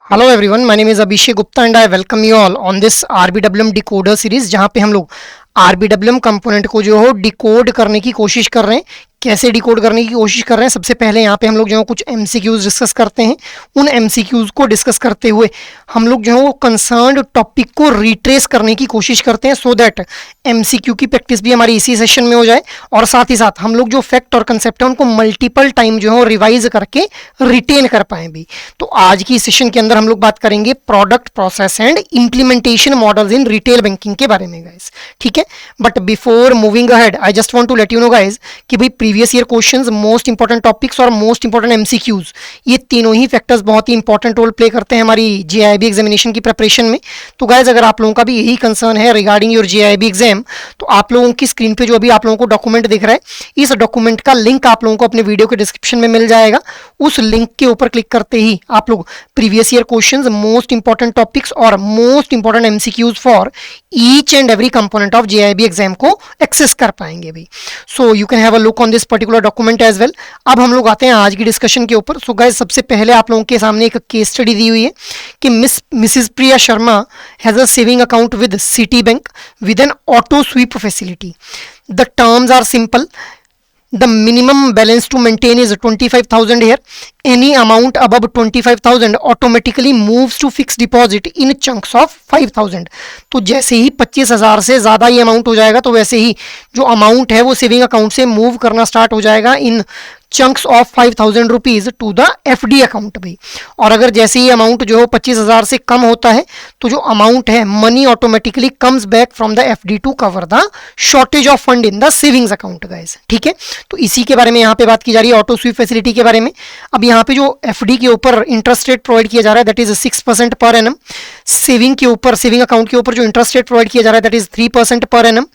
Hello everyone, my name is Abhishek Gupta and I welcome you all on this RBWM decoder series, जहां पे हम लोग आरबीडब्ल्यूएम component को जो हो डिकोड करने की कोशिश कर रहे हैं। कैसे डिकोड करने की कोशिश कर रहे हैं, सबसे पहले यहाँ पे हम लोग जो है कुछ एमसीक्यूज डिस्कस करते हैं। उन एमसीक्यूज को डिस्कस करते हुए हम लोग जो है वो कंसर्न्ड टॉपिक को रिट्रेस करने की कोशिश करते हैं, सो दैट एमसीक्यू की प्रैक्टिस भी हमारी इसी सेशन में हो जाए और साथ ही साथ हम लोग जो फैक्ट और कंसेप्ट है उनको मल्टीपल टाइम जो है रिवाइज करके रिटेन कर पाए भी। तो आज की सेशन के अंदर हम लोग बात करेंगे product process and implementation models in retail banking के बारे में गाइस, ठीक है। But before moving ahead I just want to let you know guys कि भाई previous year questions, most important topics और मोस्ट इंपॉर्टेंट एमसीक्यूज, ये तीनों ही फैक्टर्स बहुत ही इंपॉर्टेंट रोल प्ले करते हैं हमारी जेआईबी एग्जामिनेशन की प्रिपरेशन में। तो गाइस अगर आप लोगों का भी यही कंसर्न है रिगार्डिंग योर जेआईबी एग्जाम, तो आप लोगों की स्क्रीन पे जो अभी आप लोगों को डॉक्यूमेंट दिख रहा है, इस डॉक्यूमेंट का लिंक आप लोगों को अपने वीडियो के डिस्क्रिप्शन में मिल जाएगा। उस लिंक के ऊपर क्लिक करते ही आप लोग previous year questions, most important topics और most important MCQs for each and every component of JAIIB exam को एक्सेस कर पाएंगे भी। So you can have a look on this particular document as well. अब हम लोग आते हैं आज की डिस्कशन के ऊपर। सो गाइस सबसे पहले आप लोगों के सामने एक केस स्टडी दी हुई है कि Mrs Priya Sharma has a saving account with city bank with an auto sweep facility. The terms are simple. The minimum balance to maintain is 25,000 here. Any amount above 25,000 automatically moves to fixed deposit in chunks of 5,000. तो जैसे ही 25,000 से ज़्यादा ये amount हो जाएगा तो वैसे ही जो अमाउंट है वो सेविंग अकाउंट से मूव करना स्टार्ट हो जाएगा in chunks of 5,000 rupees to the FD account भी। और अगर जैसे ही अमाउंट जो है 25,000 से कम होता है तो जो अमाउंट है money automatically comes back from the FD to cover the shortage of fund in the savings account guys, ठीक है। तो इसी के बारे में यहाँ पे बात की जा रही है, ऑटो स्वीप फैसिलिटी के बारे में। अब यहाँ पे जो एफडी के ऊपर इंटरेस्ट रेट प्रोवाइड किया जा रहा है that is 6% per annum. Saving के ऊपर, सेविंग अकाउंट के ऊपर जो इंटरेस्ट रेट प्रोवाइड किया जा रहा है दैट इज 3% पर एनम।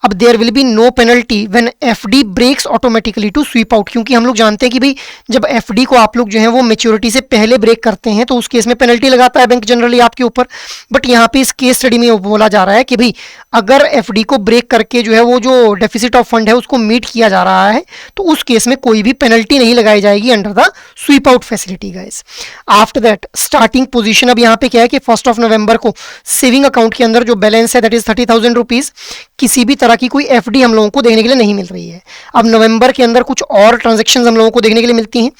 अब there will be no penalty when FD breaks automatically to sweep out, क्योंकि हम लोग जानते हैं कि भाई जब एफडी को आप लोग जो है वो मैच्योरिटी से पहले ब्रेक करते हैं तो उस केस में पेनल्टी लगाता है बैंक जनरली आपके ऊपर। बट यहाँ पे इस केस स्टडी में बोला जा रहा है कि भाई अगर एफडी को ब्रेक करके जो है वो जो डेफिसिट ऑफ फंड है उसको मीट किया जा रहा है तो उस केस में कोई भी पेनल्टी नहीं लगाई जाएगी under the SVEEP out facility guys. After that starting position अब यहाँ पे क्या है कि 1 नवंबर को सेविंग अकाउंट के अंदर जो बैलेंस है दैट इज 30,000 रुपीज, किसी भी तरह की कोई एफडी हम लोगों को देखने के लिए नहीं मिल रही है। अब नवंबर के अंदर कुछ और ट्रांजैक्शंस हम लोगों को देखने के लिए मिलती हैं।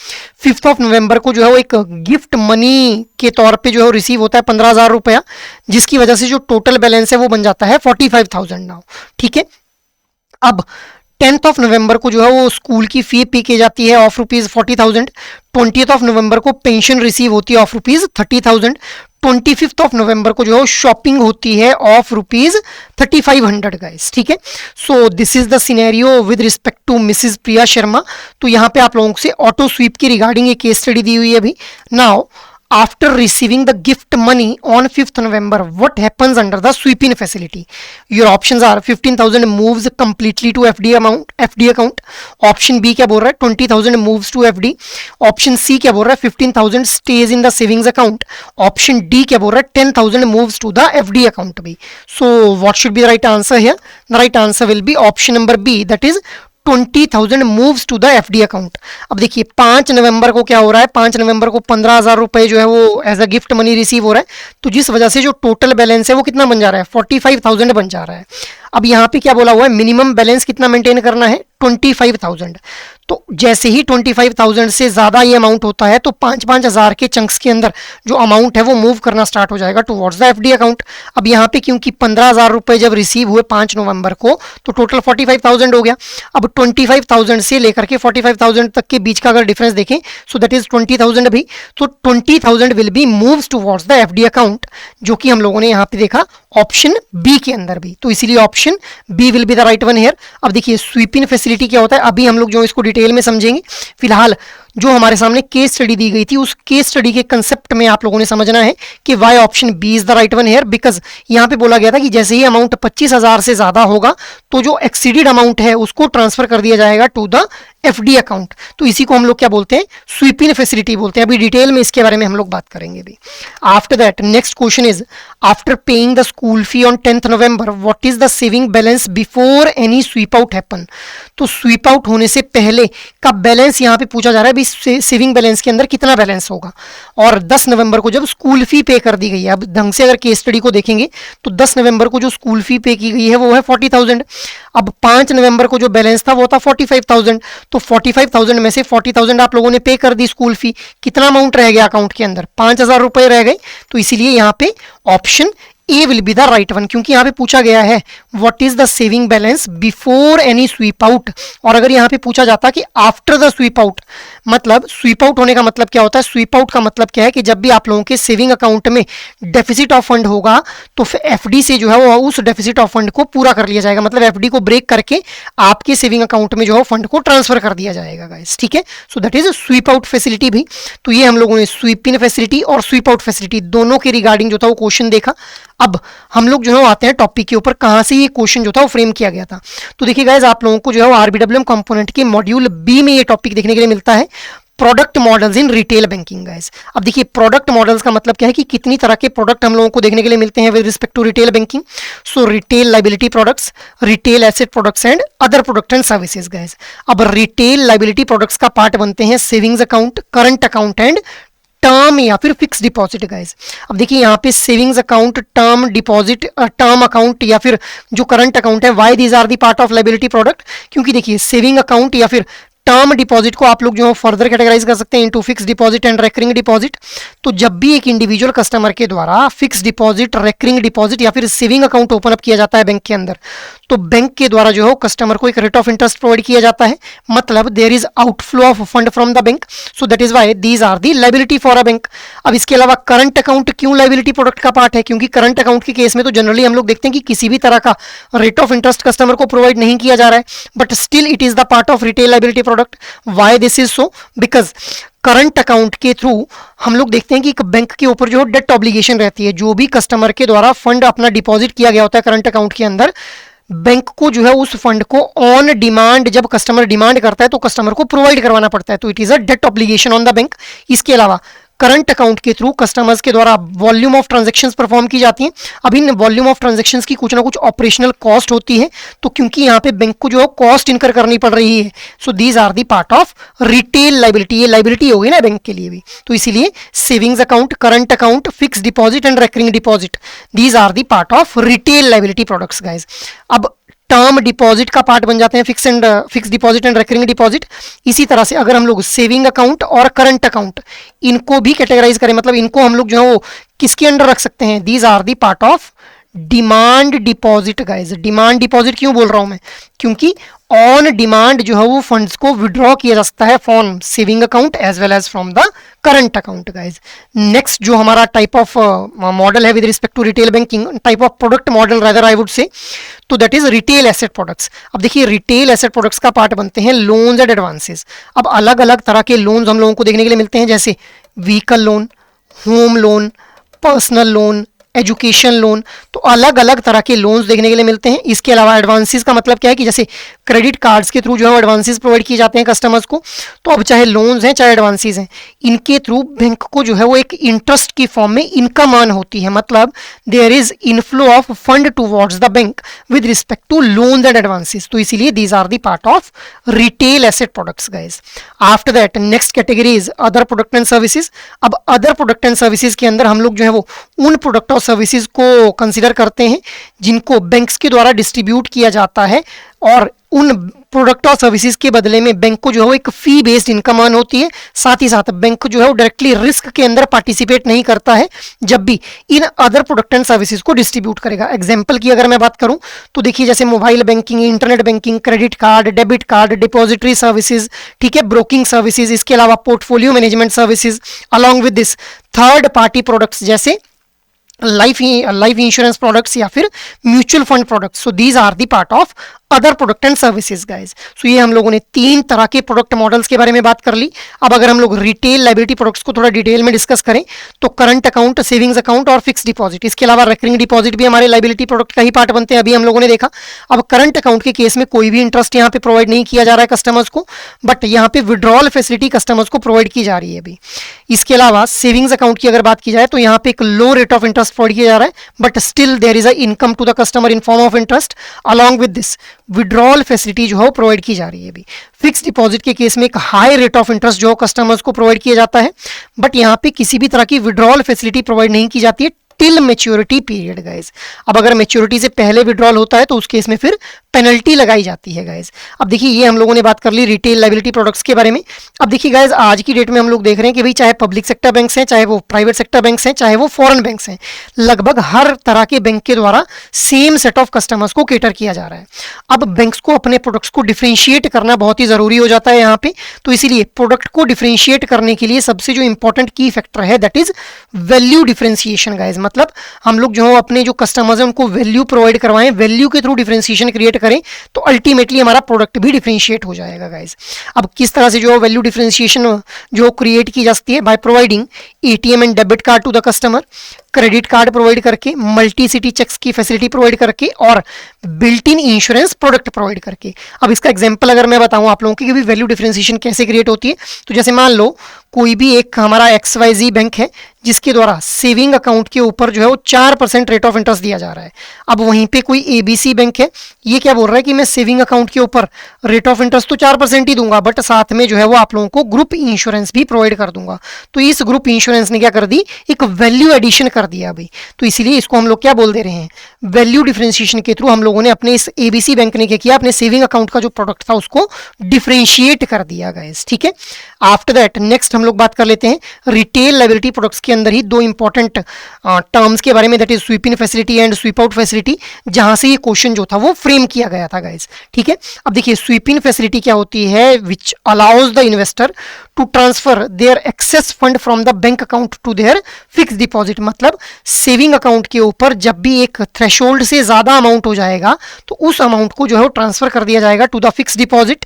5 नवंबर को जो है वो एक गिफ्ट मनी के तौर पे जो है रिसीव होता है 15,000 रुपया, जिसकी वजह से जो टोटल बैलेंस है वो बन जाता है 45,000 नाउ, ठीक है। अब 10 नवंबर को जो है वो स्कूल की फी पे की जाती है ऑफ रुपीज 40,000। 20 नवंबर को पेंशन रिसीव होती है ऑफ रुपीज 30,000। 25 नवंबर को जो है शॉपिंग होती है ऑफ रुपीज 3,500 गाइस, ठीक है। So this is the scenario with respect to Mrs Priya Sharma. तो यहाँ पे आप लोगों से ऑटो स्वीप की रिगार्डिंग एक केस स्टडी दी हुई है अभी। Now after receiving the gift money on 5th November, what happens under the sweep-in facility? Your options are 15,000 moves completely to FD account. Option B क्या बोल रहा है 20,000 moves to FD. Option C क्या बोल रहा है 15,000 stays in the savings account. Option D क्या बोल रहा है 10,000 moves to the FD account भी। So what should be the right answer here? The right answer will be option number B, that is 20,000 moves to the FD account. अब देखिए 5 नवंबर को क्या हो रहा है, 5 नवंबर को 15,000 रुपए जो है वो as a gift money receive हो रहा है, तो जिस वजह से जो टोटल बैलेंस है वो कितना बन जा रहा है 45,000 बन जा रहा है। अब यहाँ पे क्या बोला हुआ है, मिनिमम बैलेंस कितना मेंटेन करना है 25,000। तो जैसे ही 25,000 से ज़्यादा ये अमाउंट होता है तो 5-5 हज़ार के चंक्स के अंदर जो अमाउंट है वो मूव करना स्टार्ट हो जाएगा टुवर्ड्स द एफडी अकाउंट। अब यहाँ पे क्योंकि 15,000 रुपए जब रिसीव हुए 5 नवंबर को तो टोटल 45,000 हो गया। अब 25,000 से लेकर के 45,000 तक के बीच का अगर डिफरेंस देखें सो दैट इज 20,000 अभी, तो 20,000 will be moves towards the FD account, जो कि हम लोगों ने यहाँ पे देखा ऑप्शन बी के अंदर भी। तो इसीलिए option B will be the right one here. अब देखिए स्वीप इन फैसिलिटी क्या होता है अभी हम लोग जो इसको डिटेल में समझेंगे। फिलहाल जो हमारे सामने केस स्टडी दी गई थी उस केस स्टडी के कंसेप्ट में आप लोगों ने समझना है कि why option B is the right one here, because यहाँ पे बोला गया था कि जैसे ही अमाउंट 25,000 से ज्यादा होगा तो जो एक्सीडेड अमाउंट है उसको ट्रांसफर कर दिया जाएगा टू द एफडी अकाउंट, तो इसी को हम लोग क्या बोलते हैं, स्वीप इन फैसिलिटी बोलते हैं। अभी डिटेल में इसके बारे में हम लोग बात करेंगे भी। After that next question is, after paying the school fee on 10th November what is the saving balance before any SVEEP out happen. तो स्वीप आउट होने से पहले का बैलेंस यहाँ पे पूछा जा रहा है, भी सेविंग बैलेंस के अंदर कितना बैलेंस होगा। और 10 नवंबर को जब स्कूल फी पे कर दी गई है, अब ढंग से अगर केस स्टडी को देखेंगे तो 10 नवंबर को जो स्कूल फी पे की गई है वो है 40,000। अब 5 नवंबर को जो बैलेंस था वो था 45,000। तो 45,000 में से 40,000 आप लोगों ने पे कर दी स्कूल फी, कितना अमाउंट रह गया अकाउंट के अंदर, 5,000 रुपए रह गए। तो इसीलिए यहाँ पे option A will be the right one, क्योंकि यहाँ पे पूछा गया है what is the saving balance before any SVEEP out. और अगर यहाँ पे पूछा जाता कि आफ्टर द स्वीप आउट, मतलब स्वीप आउट होने का मतलब क्या होता है, स्वीप आउट का मतलब क्या है कि जब भी आप लोगों के सेविंग अकाउंट में डेफिसिट ऑफ फंड होगा तो एफडी से जो है वो उस डेफिसिट ऑफ फंड को पूरा कर लिया जाएगा, मतलब एफडी को ब्रेक करके आपके सेविंग अकाउंट में जो है फंड को ट्रांसफर कर दिया जाएगा गाइस, ठीक है। सो that is SVEEP out facility भी। तो ये हम लोगों ने स्वीप इन फैसिलिटी और स्वीप आउट फैसिलिटी दोनों के रिगार्डिंग जो था वो क्वेश्चन देखा। अब हम लोग जो है आते हैं टॉपिक के ऊपर, कहां से ये क्वेश्चन जो था वो फ्रेम किया गया था। तो देखिए गाइस, आप लोगों को जो है आरबीडब्ल्यूएम कंपोनेंट के मॉड्यूल बी में ये टॉपिक देखने के लिए मिलता है, product models in retail banking guys. अब देखिए प्रोडक्ट मॉडल्स का मतलब क्या है कि कितनी तरह के प्रोडक्ट हम लोगों को देखने के लिए मिलते हैं with respect to retail banking. So retail liability products, retail asset products and other product and services guys. अब रिटेल लाइबिलिटी प्रोडक्ट्स का पार्ट बनते हैं savings account, current account and term या फिर फिक्स डिपॉजिट गाइस। अब देखिए यहाँ पे savings account, term deposit, term account या फिर जो करंट अकाउंट है, why these are the part of liability product, क्योंकि देखिए सेविंग अकाउंट या फिर टर्म डिपॉजिट को आप लोग जो है फर्दर कैटेगराइज कर सकते हैं into fix deposit and recurring deposit. तो जब भी एक इंडिविजुअल कस्टमर के द्वारा फिक्स डिपॉजिट, रेकरिंग डिपॉजिट या फिर सेविंग अकाउंट ओपन अप किया जाता है बैंक के अंदर, तो बैंक के द्वारा जो है कस्टमर को एक रेट ऑफ इंटरेस्ट प्रोवाइड किया जाता है, मतलब there is outflow of fund from the bank. So that is why these are the liability for a bank. अब इसके अलावा करंट अकाउंट क्यों लाइबिलिटी प्रोडक्ट का पार्ट है, क्योंकि करंट अकाउंट के केस में तो जनरली हम लोग देखते हैं कि किसी भी तरह का रेट ऑफ इंटरेस्ट कस्टमर को प्रोवाइड नहीं किया जा रहा है, but still it is the part of retail liability product. Why this is so, because current account के थ्रू हम लोग देखते हैं कि बैंक के ऊपर जो डेट ऑब्लिगेशन रहती है, जो भी कस्टमर के द्वारा फंड अपना डिपॉजिट किया गया होता है करंट अकाउंट के अंदर, बैंक को जो है उस फंड को ऑन डिमांड, जब कस्टमर डिमांड करता है तो कस्टमर को प्रोवाइड करवाना पड़ता है, तो it is a debt obligation on the bank. इसके अलावा करंट अकाउंट के थ्रू कस्टमर्स के द्वारा वॉल्यूम ऑफ ट्रांजैक्शंस परफॉर्म की जाती हैं। अब इन वॉल्यूम ऑफ ट्रांजैक्शंस की कुछ ना कुछ ऑपरेशनल कॉस्ट होती है, तो क्योंकि यहाँ पे बैंक को जो है कॉस्ट इनकर करनी पड़ रही है, so these are the part of retail liability. ये लाइबिलिटी होगी ना बैंक के लिए भी, तो इसीलिए savings account, current account, fix deposit and recurring deposit, these are the part of retail liability products guys. अब टर्म डिपॉजिट का पार्ट बन जाते हैं fix deposit and recurring deposit. इसी तरह से अगर हम लोग सेविंग अकाउंट और करंट अकाउंट इनको भी कैटेगराइज करें, मतलब इनको हम लोग जो है वो किसके अंडर रख सकते हैं, these are the part of demand deposit guys. Demand deposit क्यों बोल रहा हूं मैं, क्योंकि ऑन डिमांड जो है वो फंड्स को विड्रॉ किया जा सकता है from saving account as well as from the current account guys. Next जो हमारा टाइप ऑफ मॉडल है with respect to retail banking, type of product model rather I would say, तो that is retail asset products. अब देखिए retail asset products का part बनते हैं loans and advances. अब अलग अलग तरह के लोन्स हम लोगों को देखने के लिए मिलते हैं, जैसे vehicle loan, home loan, personal loan, education loan, तो अलग अलग तरह के लोन्स देखने के लिए मिलते हैं। इसके अलावा एडवांसेस का मतलब क्या है कि जैसे क्रेडिट कार्ड्स के थ्रू जो है एडवांसेस प्रोवाइड किए जाते हैं कस्टमर्स को, तो अब चाहे लोन्स हैं चाहे एडवांसेस हैं, इनके थ्रू बैंक को जो है वो एक इंटरेस्ट की फॉर्म में इनकम अर्न होती है, मतलब there is inflow of fund towards the bank with respect to loans and advances. तो इसीलिए these are the part of retail asset products guys. After that next category is other product and services. अब other product and services के अंदर हम लोग जो है वो उन प्रोडक्ट और सर्विसेज को कंसीडर करते हैं जिनको बैंक्स के द्वारा डिस्ट्रीब्यूट किया जाता है, और उन प्रोडक्ट और सर्विसेज के बदले में बैंक को जो है वो एक फी बेस्ड इनकम अर्न होती है। साथ ही साथ बैंक जो है वो डायरेक्टली रिस्क के अंदर पार्टिसिपेट नहीं करता है जब भी in other product and services को डिस्ट्रीब्यूट करेगा। एग्जांपल की अगर मैं बात करूं तो देखिए जैसे mobile banking, internet banking, credit card, debit card, depository services, ठीक है, ब्रोकिंग सर्विसेज, इसके अलावा portfolio management services, along with this third party products जैसे लाइफ इंश्योरेंस प्रोडक्ट्स या फिर mutual fund products. So these are the part of other product and services guys. So ये हम लोगों ने 3 तरह के प्रोडक्ट मॉडल्स के बारे में बात कर ली। अब अगर हम लोग रिटेल लायबिलिटी प्रोडक्ट्स को थोड़ा डिटेल में डिस्कस करें तो करंट अकाउंट, सेविंग्स अकाउंट और फिक्स डिपॉजिट, इसके अलावा रेकरिंग डिपॉजिट भी हमारे लायबिलिटी प्रोडक्ट का ही पार्ट बनते हैं, अभी हम लोगों ने देखा। अब करंट अकाउंट के केस में कोई भी इंटरेस्ट यहाँ पे प्रोवाइड नहीं किया जा रहा है कस्टमर्स को, बट यहाँ पे विड्रॉल फैसिलिटी कस्टमर्स को प्रोवाइड की जा रही है अभी। इसके अलावा सेविंग्स अकाउंट की अगर बात की जाए तो यहाँ पे एक low rate of interest provide किया जा रहा है, but still there is a income to the customer in form of interest. Along with this withdrawal facility जो है प्रोवाइड की जा रही है अभी। फिक्स डिपॉजिट के केस में एक हाई रेट ऑफ इंटरेस्ट जो कस्टमर्स को प्रोवाइड किया जाता है, बट यहाँ पे किसी भी तरह की विड्रॉल फैसिलिटी प्रोवाइड नहीं की जाती है टिल मेच्योरिटी पीरियड गाइस। अब अगर मेच्योरिटी से पहले विड्रॉल होता है तो उस केस में फिर पेनल्टी लगाई जाती है गाइस। अब देखिए ये हम लोगों ने बात कर ली रिटेल लायबिलिटी प्रोडक्ट्स के बारे में। अब देखिए गाइस आज की डेट में हम लोग देख रहे हैं कि भाई चाहे पब्लिक सेक्टर बैंक्स हैं, चाहे वो प्राइवेट सेक्टर बैंक्स हैं, चाहे वो फॉरेन बैंक्स हैं, लगभग हर तरह के बैंक के द्वारा सेम सेट ऑफ कस्टमर्स को केटर किया जा रहा है। अब बैंक्स को अपने प्रोडक्ट्स को डिफ्रेंशिएट करना बहुत ही जरूरी हो जाता है यहाँ पे, तो इसीलिए प्रोडक्ट को डिफ्रेंशिएट करने के लिए सबसे जो इंपॉर्टेंट की फैक्टर है that is value differentiation guys. मतलब हम लोग जो अपने जो कस्टमर्स हैं उनको वैल्यू प्रोवाइड करवाएं, वैल्यू के थ्रू डिफरेंशिएशन क्रिएट करें, तो अल्टीमेटली हमारा प्रोडक्ट भी डिफरेंशिएट हो जाएगा गाइस। अब किस तरह से जो वैल्यू डिफरेंशिएशन जो क्रिएट की जा सकती है, by providing ATM and debit card to the customer, credit card provide करके, मल्टी सिटी चेक्स की फैसिलिटी प्रोवाइड करके और built in insurance product provide करके। अब इसका एग्जांपल अगर मैं बताऊं आप लोगों की कि वैल्यू डिफरेंशिएशन कैसे क्रिएट होती है, तो जैसे मान लो कोई भी एक हमारा XYZ बैंक है जिसके द्वारा सेविंग अकाउंट के ऊपर जो है वो 4% रेट ऑफ इंटरेस्ट दिया जा रहा है। अब वहीं पे कोई ABC बैंक है, ये क्या बोल रहा है कि मैं सेविंग अकाउंट के ऊपर रेट ऑफ इंटरेस्ट तो 4% ही दूंगा, बट साथ में जो है वो आप लोगों को ग्रुप इंश्योरेंस भी प्रोवाइड कर दूंगा। तो इस ग्रुप इंश्योरेंस ने क्या कर दी, एक वैल्यू एडिशन कर दिया भाई। तो इसीलिए इसको हम लोग क्या बोल दे रहे हैं, वैल्यू डिफरेंशिएशन के थ्रू हम लोगों ने अपने इस ABC बैंक ने क्या किया, अपने सेविंग अकाउंट का जो प्रोडक्ट था उसको डिफरेंशिएट कर दिया गाइस। ठीक है, आफ्टर दैट नेक्स्ट हम लोग बात कर लेते हैं रिटेल लायबिलिटी प्रोडक्ट्स के अंदर ही दो इंपॉर्टेंट टर्म्स के बारे में, that is sweep in facility and sweep out facility, जहां से ये क्वेश्चन जो था वो फ्रेम किया गया था गाइस। ठीक है, अब देखिए स्वीप इन फैसिलिटी क्या होती है, which allows the investor to transfer their excess fund from the bank account to their fix deposit. मतलब सेविंग अकाउंट के ऊपर जब भी एक थ्रेशोल्ड से ज्यादा अमाउंट हो जाएगा तो उस अमाउंट को जो है वो ट्रांसफर कर दिया जाएगा टू द फिक्स डिपॉजिट,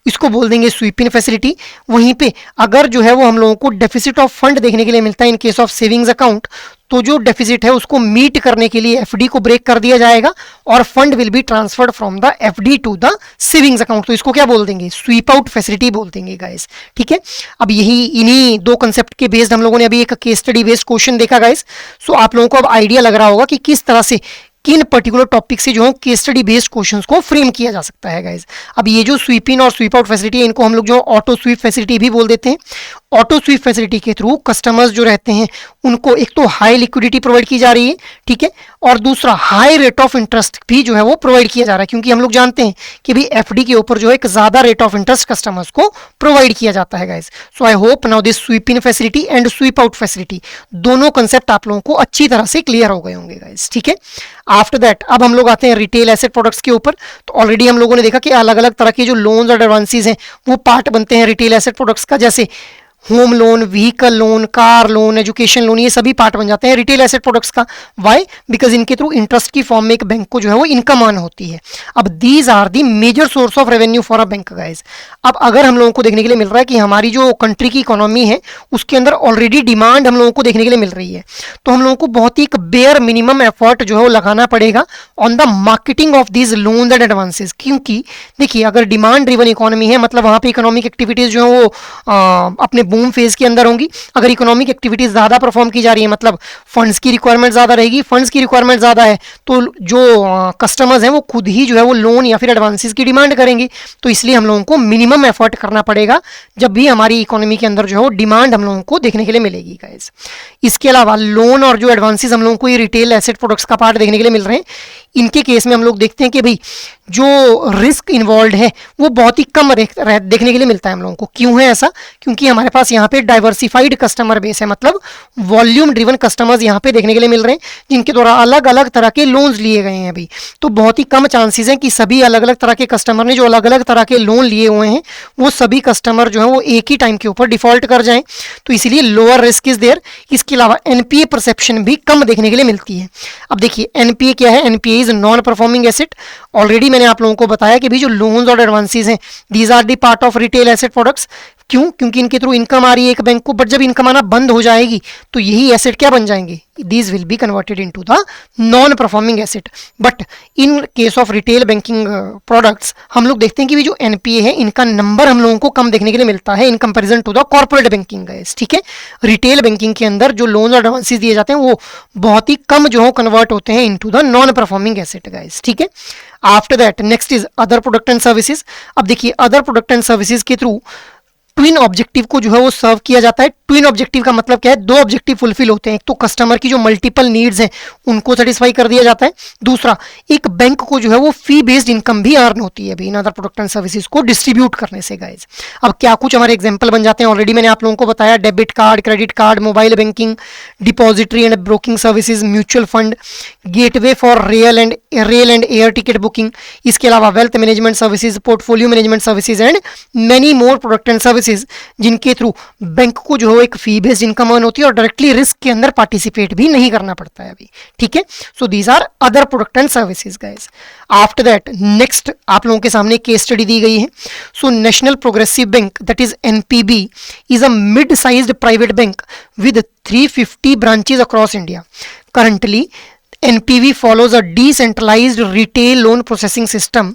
इसको बोल देंगे स्वीप इन फैसिलिटी। वहीं पे अगर जो है वो हम लोगों को डेफिसिट ऑफ फंड देखने के लिए मिलता है in case of savings account, तो जो डेफिसिट है उसको मीट करने के लिए FD को ब्रेक कर दिया जाएगा और fund will be transferred from the FD to the savings account. तो इसको क्या बोल देंगे, स्वीप आउट फैसिलिटी बोल देंगे गाइस। ठीक है, अब यही इन्हीं दो कंसेप्ट के बेस्ड हम लोगों ने अभी एक केस स्टडी बेस्ड क्वेश्चन देखा गाइस। सो आप लोगों को अब आइडिया लग रहा होगा कि किस तरह से किन पर्टिकुलर टॉपिक से जो है केस स्टडी बेस्ड क्वेश्चंस को फ्रेम किया जा सकता है गाइस। अब ये जो स्वीप इन और स्वीप आउट फैसिलिटी है, इनको हम लोग जो ऑटो स्वीप फैसिलिटी भी बोल देते हैं। ऑटो स्वीप फैसिलिटी के थ्रू कस्टमर्स जो रहते हैं उनको एक तो हाई लिक्विडिटी प्रोवाइड की जा रही है, ठीक है, और दूसरा हाई रेट ऑफ इंटरेस्ट भी जो है वो प्रोवाइड किया जा रहा है, क्योंकि हम लोग जानते हैं कि भाई FD के ऊपर जो है एक ज्यादा रेट ऑफ इंटरेस्ट कस्टमर्स को प्रोवाइड किया जाता है guys. So I hope now this sweep in facility and sweep out facility दोनों कंसेप्ट आप लोगों को अच्छी तरह से क्लियर हो गए होंगे गाइस। ठीक है, आफ्टर दैट अब हम लोग आते हैं रिटेल एसेट प्रोडक्ट्स के ऊपर। तो ऑलरेडी हम लोगों ने देखा कि अलग अलग तरह के जो लोन्स और एडवांसेस हैं वो पार्ट बनते हैं रिटेल एसेट प्रोडक्ट्स का, जैसे home loan, vehicle loan, car loan, education loan, ये सभी पार्ट बन जाते हैं रिटेल एसेट प्रोडक्ट्स का। वाई, बिकॉज इनके थ्रू इंटरेस्ट की फॉर्म में एक बैंक को जो है वो इनकम अर्न होती है। अब these are the major source of revenue for a bank guys. अब अगर हम लोगों को देखने के लिए मिल रहा है कि हमारी जो कंट्री की इकोनॉमी है उसके अंदर ऑलरेडी डिमांड हम लोगों को देखने के लिए मिल रही है, तो हम लोगों को बहुत ही एक बेयर मिनिमम एफर्ट जो है वो लगाना पड़ेगा on the marketing of these loans and advances. क्योंकि देखिए अगर डिमांड ड्रिवन इकोनॉमी है मतलब वहाँ पे इकोनॉमिक एक्टिविटीज जो है वो अपने बूम फेज के अंदर होंगी। अगर इकोनॉमिक एक्टिविटीज ज्यादा परफॉर्म की जा रही है मतलब फंड्स की रिक्वायरमेंट ज्यादा रहेगी, फंड्स की रिक्वायरमेंट ज्यादा है तो जो कस्टमर्स हैं वो खुद ही जो है वो लोन या फिर एडवांसेस की डिमांड करेंगे। तो इसलिए हम लोगों को मिनिमम एफर्ट करना पड़ेगा जब भी हमारी इकोनॉमी के अंदर जो है वो डिमांड हम लोगों को देखने के लिए मिलेगी गाइस। इसके अलावा लोन और जो एडवांसेस हम लोगों को ये रिटेल एसेट प्रोडक्ट्स का पार्ट देखने के लिए मिल रहे हैं, इनके केस में हम लोग देखते हैं कि भाई जो रिस्क इन्वॉल्व है वो बहुत ही कम देखने के लिए मिलता है हम लोगों को। क्यों है ऐसा? क्योंकि हमारे पास यहाँ पे डाइवर्सिफाइड कस्टमर बेस है, मतलब वॉल्यूम ड्रिवन कस्टमर्स यहाँ पे देखने के लिए मिल रहे हैं जिनके द्वारा अलग अलग तरह के लोन्स लिए गए हैं अभी। तो बहुत ही कम चांसेस हैं कि सभी अलग अलग तरह के कस्टमर ने जो अलग अलग तरह के लोन लिए हुए हैं वो सभी कस्टमर जो है वो एक ही टाइम के ऊपर डिफॉल्ट कर जाएं, तो इसीलिए लोअर रिस्क इज देयर। इसके अलावा NPA परसेप्शन भी कम देखने के लिए मिलती है। अब देखिए NPA क्या है, NPA is non performing asset. Already मैंने आप लोगों को बताया कि भी जो लोन्स और एडवांसेस हैं these are the part of retail asset products. क्यों? क्योंकि इनके थ्रू इनकम आ रही है एक बैंक को, बट जब इनकम आना बंद हो जाएगी तो यही एसेट क्या बन जाएंगे? These will be converted into the non performing asset. But in case of retail banking products हम लोग देखते हैं कि भी जो एनपीए है इनका नंबर हम लोगों को कम देखने के लिए मिलता है in comparison to the corporate banking guys, ठीक है। रिटेल बैंकिंग के अंदर जो लोन और एडवांसेस दिए जाते हैं वो बहुत ही कम जो हो कन्वर्ट होते हैं into the non performing asset guys, ठीक है। After that next is other product and services. अब देखिए अदर प्रोडक्ट एंड सर्विसेज के थ्रू ट्विन ऑब्जेक्टिव को जो है वो सर्व किया जाता है। ट्विन ऑब्जेक्टिव का मतलब क्या है? दो ऑब्जेक्टिव फुलफिल होते हैं। एक तो कस्टमर की जो मल्टीपल नीड्स हैं उनको सेटिस्फाई कर दिया जाता है, दूसरा एक बैंक को जो है वो फी बेस्ड इनकम भी अर्न होती है अभी इन अदर प्रोडक्ट एंड सर्विसेज को डिस्ट्रीब्यूट करने से गाइज। अब क्या कुछ हमारे एग्जांपल बन जाते हैं ऑलरेडी मैंने आप लोगों को बताया, debit card, credit card, mobile banking, depository and broking services, mutual fund, gateway for rail and air ticket booking, इसके अलावा wealth management services, portfolio management services and many more product and services जिनके through bank को जो है एक फी based income earn होती है और डायरेक्टली रिस्क के अंदर पार्टिसिपेट भी नहीं करना पड़ता है अभी, ठीक है। So these are other product and services guys. After that next आप लोगों के सामने केस स्टडी दी गई है। So national progressive bank that is NPB is a mid sized private bank with 350 branches across India. Currently NPB follows a decentralized retail loan processing system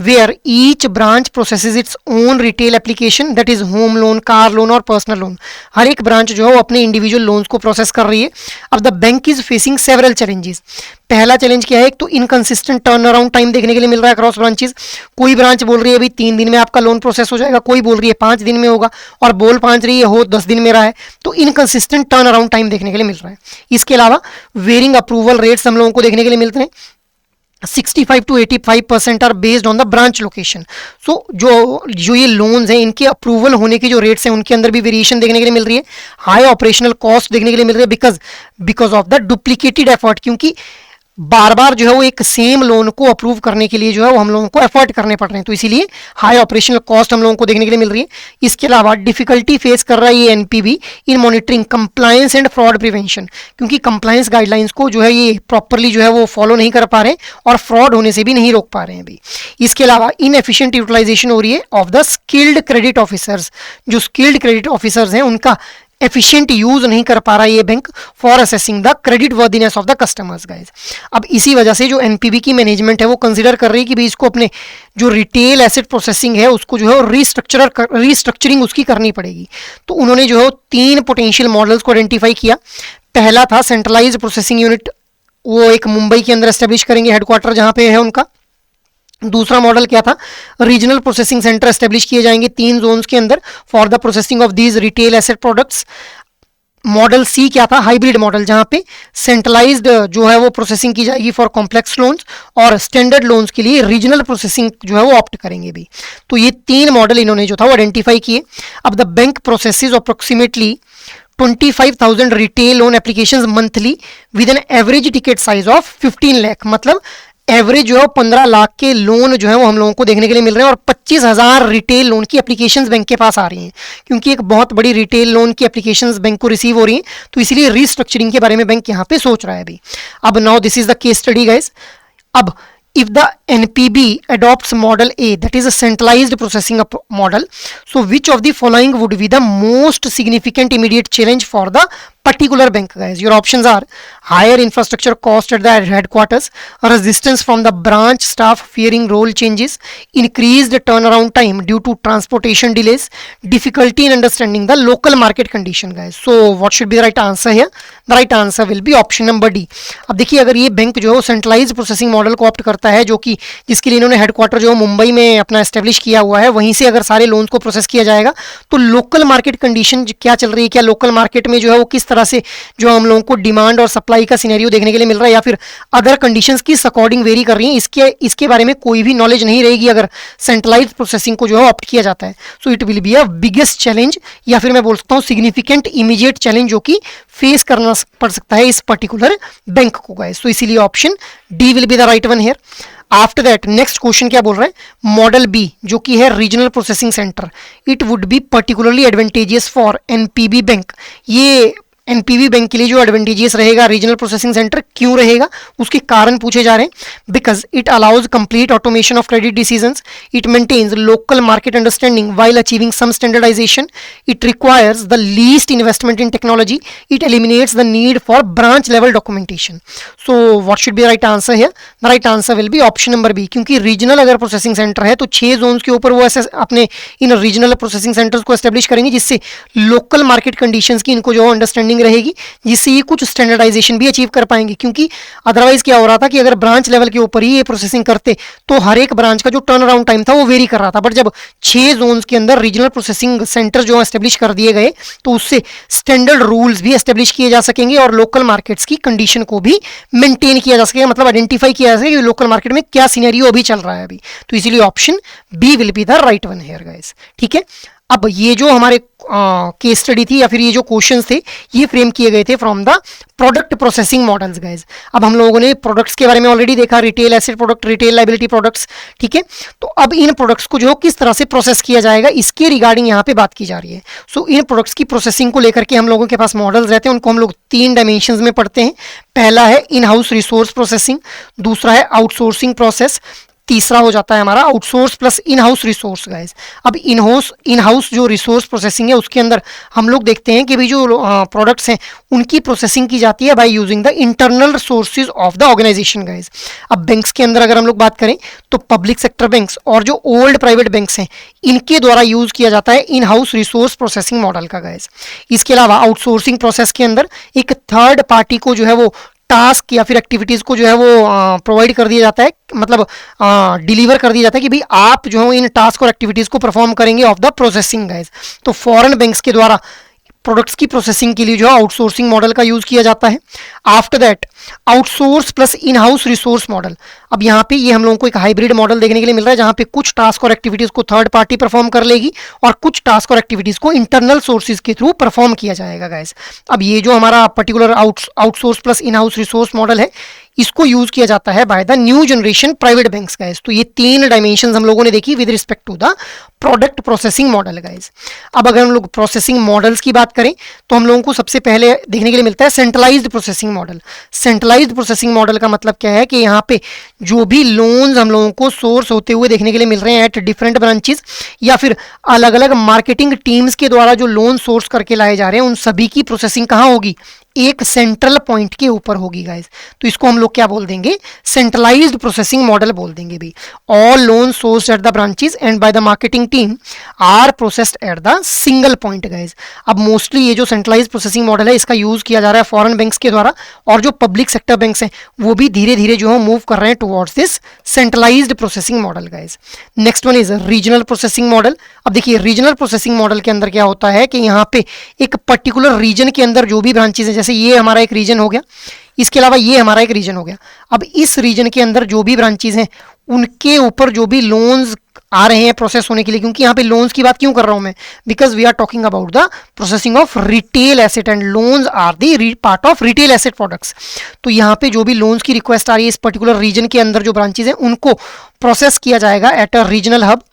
where each branch processes its own retail application that is home loan, car loan और personal loan। हर एक branch जो है वो अपने individual loans को process कर रही है। अब the bank is facing several challenges. पहला चैलेंज क्या है? एक तो इनकंसिस्टेंट टर्न अराउंड टाइम देखने के लिए मिल रहा है अक्रॉस ब्रांचेस। कोई ब्रांच बोल रही है अभी 3 दिन में आपका लोन प्रोसेस हो जाएगा, कोई बोल रही है 5 दिन में होगा और बोल 5 रही है हो 10 दिन में रहा है। तो इनकंसिस्टेंट टर्न अराउंड टाइम देखने के लिए मिल रहा है। इसके अलावा वेरिंग अप्रूवल रेट्स हम लोगों को देखने के लिए मिलते हैं। 65 to 85% are based on the branch location. So जो ये लोन्स हैं इनके अप्रूवल होने के जो रेट्स हैं उनके अंदर भी वेरिएशन देखने के लिए मिल रही है। हाई ऑपरेशनल कॉस्ट देखने के लिए मिल रही है because of the duplicated effort, क्योंकि बार बार जो है वो एक सेम लोन को अप्रूव करने के लिए जो है वो हम लोगों को एफर्ट करने पड़ रहे हैं, तो इसीलिए हाई ऑपरेशनल कॉस्ट हम लोगों को देखने के लिए मिल रही है। इसके अलावा डिफिकल्टी फेस कर रहा है ये NPB in monitoring compliance and fraud prevention, क्योंकि कंप्लायंस गाइडलाइंस को जो है ये प्रॉपरली जो है वो फॉलो नहीं कर पा रहे और फ्रॉड होने से भी नहीं रोक पा रहे हैं अभी। इसके अलावा इनएफिशिएंट यूटिलाइजेशन हो रही है of the skilled credit officers. जो स्किल्ड क्रेडिट ऑफिसर्स हैं उनका एफिशिएंट यूज नहीं कर पा रहा है ये bank for assessing the credit worthiness of the customers guys. अब इसी वजह से जो एनपीबी की मैनेजमेंट है वो कंसीडर कर रही है कि भाई इसको अपने जो रिटेल एसेट प्रोसेसिंग है उसको जो है रीस्ट्रक्चरिंग उसकी करनी पड़ेगी। तो उन्होंने जो है 3 पोटेंशियल मॉडल्स को आइडेंटिफाई किया। पहला था सेंट्रलाइज्ड प्रोसेसिंग यूनिट, वो एक मुंबई के अंदर एस्टेब्लिश करेंगे, हेडक्वार्टर जहां पे है उनका। दूसरा मॉडल क्या था? रीजनल प्रोसेसिंग सेंटर एस्टेब्लिश किए जाएंगे 3 जोन्स के अंदर for the processing of these retail asset products. Model C क्या था? हाइब्रिड मॉडल, जहां पे सेंट्रलाइज्ड जो है वो प्रोसेसिंग की जाएगी फॉर कॉम्प्लेक्स लोन्स और स्टैंडर्ड लोन्स के लिए रीजनल प्रोसेसिंग जो है वो ऑप्ट करेंगे भी। तो ये 3 मॉडल इन्होंने जो था वो आइडेंटिफाई किए। अब the bank processes approximately 25,000 retail loan applications monthly with an average ticket size of 15 lakh. मतलब एवरेज जो है 15 लाख के लोन जो है वो हम लोगों को देखने के लिए मिल रहे हैं और 25,000 रिटेल लोन की एप्लीकेशंस बैंक के पास आ रही हैं, क्योंकि एक बहुत बड़ी रिटेल लोन की एप्लीकेशंस बैंक को रिसीव हो रही हैं, तो इसीलिए रीस्ट्रक्चरिंग के बारे में बैंक यहाँ पे सोच रहा है अभी। अब now this is the case study guys. अब if the NPB adopts model A, that is a centralized processing model, so which of the following would be the most significant immediate challenge for the particular bank guys? Your options are higher infrastructure cost at the headquarters, resistance from the branch staff fearing role changes, increased turnaround time due to transportation delays, difficulty in understanding the local market condition guys. So what should be the right answer here? The right answer will be option number D. अब देखिए अगर ये bank जो है centralised processing model को opt करता है, जो कि जिसके लिए इन्होंने हेडक्वार्टर जो मुंबई में अपना एस्टेब्लिश किया हुआ है, वहीं से अगर सारे लोन्स को प्रोसेस किया जाएगा, तो लोकल मार्केट कंडीशन क्या चल रही है, क्या लोकल मार्केट में जो है वो किस तरह से जो हम लोगों को डिमांड और सप्लाई का सिनेरियो देखने के लिए मिल रहा है या फिर अदर कंडीशंस किस अकॉर्डिंग वेरी कर रही हैं, इसके बारे में कोई भी नॉलेज नहीं रहेगी अगर सेंट्रलाइज्ड प्रोसेसिंग को जो है ऑप्ट किया जाता है। So it will be a biggest challenge, या फिर मैं बोल सकता हूँ सिग्निफिकेंट इमीडिएट चैलेंज जो कि फेस करना पड़ सकता है इस पर्टिकुलर बैंक को गाइस। तो इसीलिए option D will be the right one here. After that next question क्या बोल रहा है? मॉडल बी जो कि है regional processing centre, it would be particularly advantageous for NPB bank. ये एनपीवी बैंक के लिए जो एडवांटेजेस रहेगा रीजनल प्रोसेसिंग सेंटर, क्यों रहेगा, उसके कारण पूछे जा रहे हैं। Because it allows complete automation of credit decisions, it maintains local market understanding while achieving some standardization, it requires the least investment in technology, it eliminates the need for branch level documentation. So what should be the right answer here? The right answer will be option number B, क्योंकि regional अगर processing centre है तो 6 Jones के ऊपर वो ऐसे अपने इन regional processing centres को एस्टेब्लिश करेंगे, जिससे लोकल मार्केट कंडीशंस की इनको जो अंडरस्टैंडिंग रहेगी, जिससे ये कुछ स्टैंडर्डाइजेशन भी अचीव कर पाएंगे। क्योंकि अदरवाइज क्या हो रहा था कि अगर ब्रांच लेवल के ऊपर ही ये प्रोसेसिंग करते तो हर एक ब्रांच का जो टर्न अराउंड टाइम था वो वेरी कर रहा था। बट जब 6 जोन्स के अंदर रीजनल प्रोसेसिंग सेंटर जो एस्टेब्लिश कर दिए गए तो उससे स्टैंडर्ड रूल्स भी एस्टेब्लिश किए जा सकेंगे और लोकल मार्केट्स की कंडीशन को भी मेंटेन किया जा सकेगा, मतलब आइडेंटिफाई किया जा सकेगा कि लोकल मार्केट में क्या सिनेरियो अभी चल रहा है अभी। तो इसीलिए option B will be the right one here guys, ठीक है। अब ये जो हमारे केस स्टडी थी या फिर ये जो क्वेश्चंस थे ये फ्रेम किए गए थे from the product processing models guys. अब हम लोगों ने प्रोडक्ट्स के बारे में ऑलरेडी देखा, retail asset product, retail liability products, ठीक है। तो अब इन प्रोडक्ट्स को जो किस तरह से प्रोसेस किया जाएगा इसके रिगार्डिंग यहाँ पे बात की जा रही है। सो इन प्रोडक्ट्स की प्रोसेसिंग को लेकर के हम लोगों के पास मॉडल्स रहते हैं, उनको हम लोग 3 डायमेंशंस में पढ़ते हैं। पहला है इन हाउस रिसोर्स प्रोसेसिंग, दूसरा है आउटसोर्सिंग प्रोसेस, तीसरा हो जाता है हमारा outsource plus in house resource guys. अब इन हाउस जो रिसोर्स प्रोसेसिंग है उसके अंदर हम लोग देखते हैं कि भाई जो प्रोडक्ट्स हैं उनकी प्रोसेसिंग की जाती है by using the internal resources of the organization guys. अब बैंक्स के अंदर अगर हम लोग बात करें तो पब्लिक सेक्टर बैंक्स और जो ओल्ड प्राइवेट बैंक्स हैं इनके द्वारा यूज किया जाता है इन हाउस रिसोर्स प्रोसेसिंग मॉडल का गाइस। इसके अलावा आउटसोर्सिंग प्रोसेस के अंदर एक थर्ड पार्टी को जो है वो टास्क या फिर एक्टिविटीज़ को जो है वो प्रोवाइड कर दिया जाता है, मतलब डिलीवर कर दिया जाता है कि भाई आप जो है इन टास्क और एक्टिविटीज़ को परफॉर्म करेंगे ऑफ द प्रोसेसिंग गाइस। तो फॉरेन बैंक्स के द्वारा प्रोडक्ट्स की प्रोसेसिंग के लिए जो आउटसोर्सिंग मॉडल का यूज किया जाता है। After that outsource plus in house resource model. अब यहाँ पे ये हम लोगों को एक हाइब्रिड मॉडल देखने के लिए मिल रहा है जहाँ पे कुछ टास्क और एक्टिविटीज को थर्ड पार्टी परफॉर्म कर लेगी और कुछ टास्क और एक्टिविटीज को इंटरनल सोर्सेज के थ्रू परफॉर्म किया जाएगा गाइस। अब ये जो हमारा particular outsource plus in house resource model है इसको यूज किया जाता है by the new generation private banks guys. तो ये 3 डायमेंशंस हम लोगों ने देखी with respect to the product processing model guys. अब अगर हम लोग प्रोसेसिंग मॉडल्स की बात करें तो हम लोगों को सबसे पहले देखने के लिए मिलता है centralised processing model. Centralised processing model का मतलब क्या है कि यहाँ पे जो भी लोन्स हम लोगों को सोर्स होते हुए देखने के लिए मिल रहे हैं एट डिफरेंट ब्रांचेस या फिर अलग अलग मार्केटिंग टीम्स के द्वारा जो लोन सोर्स करके लाए जा रहे हैं उन सभी की प्रोसेसिंग कहाँ होगी, एक सेंट्रल पॉइंट के ऊपर होगी गाइस। तो इसको हम लोग क्या बोल देंगे, सेंट्रलाइज्ड प्रोसेसिंग मॉडल बोल देंगे भी। All loan sourced at the branches and by the marketing team are processed at the single point guys. अब मोस्टली ये जो सेंट्रलाइज्ड प्रोसेसिंग मॉडल है इसका यूज किया जा रहा है फॉरेन बैंक्स के द्वारा और जो पब्लिक सेक्टर बैंक्स हैं वो भी धीरे धीरे जो है मूव कर रहे हैं towards this centralised processing model guys. Next one is regional processing model. अब देखिए रीजनल प्रोसेसिंग मॉडल के अंदर क्या होता है कि यहाँ पे एक पर्टिकुलर रीजन के अंदर जो भी ब्रांचेस हैं, जैसे ये हमारा एक रीजन हो गया, इसके अलावा ये हमारा एक रीजन हो गया। अब इस रीजन के अंदर जो भी ब्रांचेस हैं उनके ऊपर जो भी लोन्स आ रहे हैं प्रोसेस होने के लिए, क्योंकि यहाँ पे लोन्स की बात क्यों कर रहा हूं मैं, because we are talking about the processing of retail asset and loans are the part of retail asset products. तो यहाँ पे जो भी लोन्स की रिक्वेस्ट आ रही है इस पर्टिकुलर रीजन के अंदर जो ब्रांचेस हैं उनको प्रोसेस किया जाएगा at a regional hub.